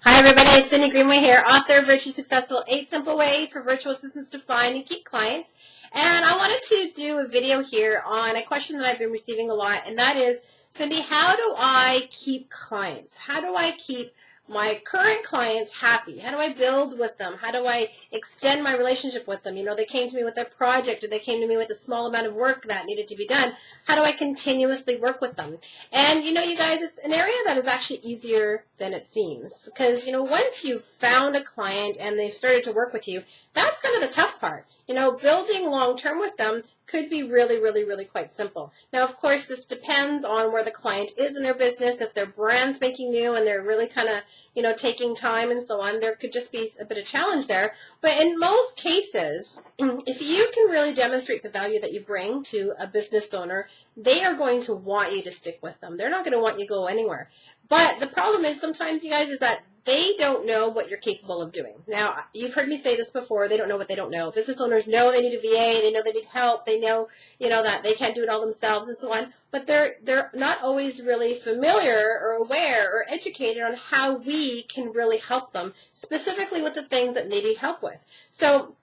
Hi everybody, it's Cindy Greenway here, author of Virtually Successful, 8 Simple Ways for Virtual Assistants to Find and Keep Clients. And I wanted to do a video here on a question that I've been receiving a lot, and that is, Cindy, how do I keep clients? How do I keep my current clients happy? How do I build with them? How do I extend my relationship with them? You know, they came to me with a project, or they came to me with a small amount of work that needed to be done. How do I continuously work with them? And, you know, you guys, it's an area that is actually easier than it seems. Because, you know, once you've found a client and they've started to work with you, that's kind of the tough part. You know, building long-term with them could be really quite simple. Now, of course, this depends on where the client is in their business. If their brand's making new and they're really kind of, you know, taking time and so on, there could just be a bit of challenge there. But in most cases, if you can really demonstrate the value that you bring to a business owner, they are going to want you to stick with them. They're not going to want you to go anywhere. But the problem is sometimes, you guys, is that they don't know what you're capable of doing. Now, you've heard me say this before, they don't know what they don't know. Business owners know they need a VA, they know they need help, they know, you know, that they can't do it all themselves and so on, but they're not always really familiar or aware or educated on how we can really help them, specifically with the things that they need help with. So,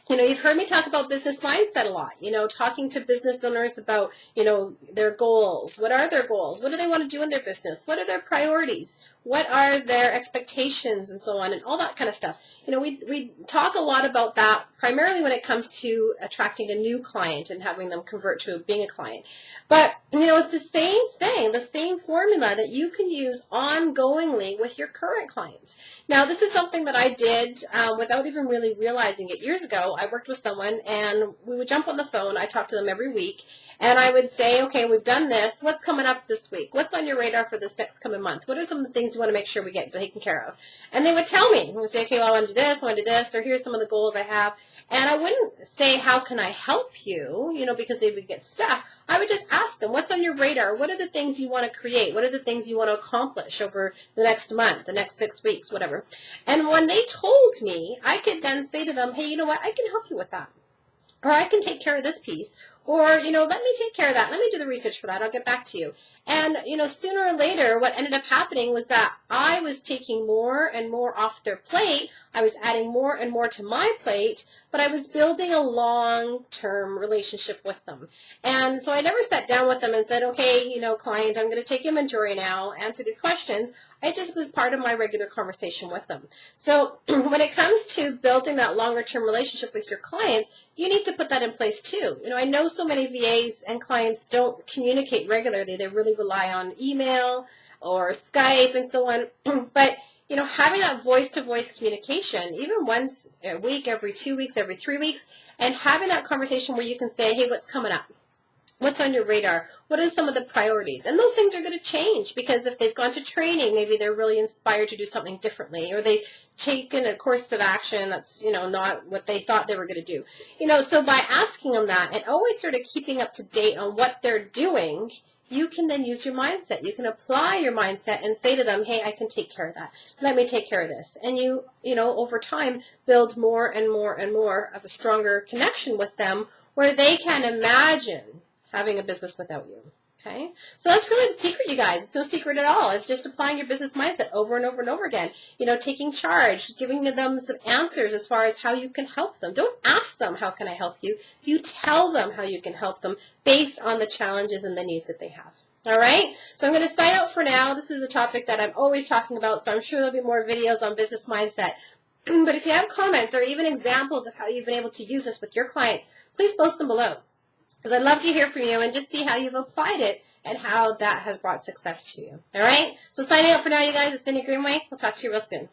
you know, you've heard me talk about business mindset a lot, you know, talking to business owners about, you know, their goals. What are their goals? What do they want to do in their business? What are their priorities? What are their expectations and so on and all that kind of stuff. You know, we talk a lot about that primarily when it comes to attracting a new client and having them convert to being a client. But, you know, it's the same thing, the same formula that you can use ongoingly with your current clients. Now, this is something that I did without even really realizing it. Years ago, I worked with someone and we would jump on the phone. I talked to them every week. And I would say, okay, we've done this. What's coming up this week? What's on your radar for this next coming month? What are some of the things you want to make sure we get taken care of? And they would tell me. They would say, okay, well, I want to do this, I want to do this, or here's some of the goals I have. And I wouldn't say, how can I help you, you know, because they would get stuck. I would just ask them, what's on your radar? What are the things you want to create? What are the things you want to accomplish over the next month, the next 6 weeks, whatever? And when they told me, I could then say to them, hey, you know what, I can help you with that. Or I can take care of this piece. Or, you know, let me take care of that. Let me do the research for that. I'll get back to you. And, you know, sooner or later, what ended up happening was that I was taking more and more off their plate. I was adding more and more to my plate, but I was building a long-term relationship with them. And so I never sat down with them and said, okay, you know, client, I'm going to take inventory now, answer these questions. I just was part of my regular conversation with them. So when it comes to building that longer-term relationship with your clients, you need to put that in place too. You know, I know so many VAs and clients don't communicate regularly. They really rely on email or Skype and so on. But, you know, having that voice-to-voice communication, even once a week, every 2 weeks, every 3 weeks, and having that conversation where you can say, hey, what's coming up? What's on your radar? What are some of the priorities? And those things are going to change because if they've gone to training, maybe they're really inspired to do something differently, or they've taken a course of action that's, you know, not what they thought they were going to do. You know, so by asking them that and always sort of keeping up to date on what they're doing, you can then use your mindset. You can apply your mindset and say to them, hey, I can take care of that. Let me take care of this. And you know, over time, build more and more and more of a stronger connection with them where they can imagine having a business without you. Okay? So that's really the secret, you guys. It's no secret at all. It's just applying your business mindset over and over and over again. You know, taking charge, giving them some answers as far as how you can help them. Don't ask them, how can I help you? You tell them how you can help them based on the challenges and the needs that they have. All right? So I'm going to sign out for now. This is a topic that I'm always talking about, so I'm sure there'll be more videos on business mindset. But if you have comments or even examples of how you've been able to use this with your clients, please post them below. Because I'd love to hear from you and just see how you've applied it and how that has brought success to you. All right? So signing out for now, you guys. It's Cindy Greenway. We'll talk to you real soon.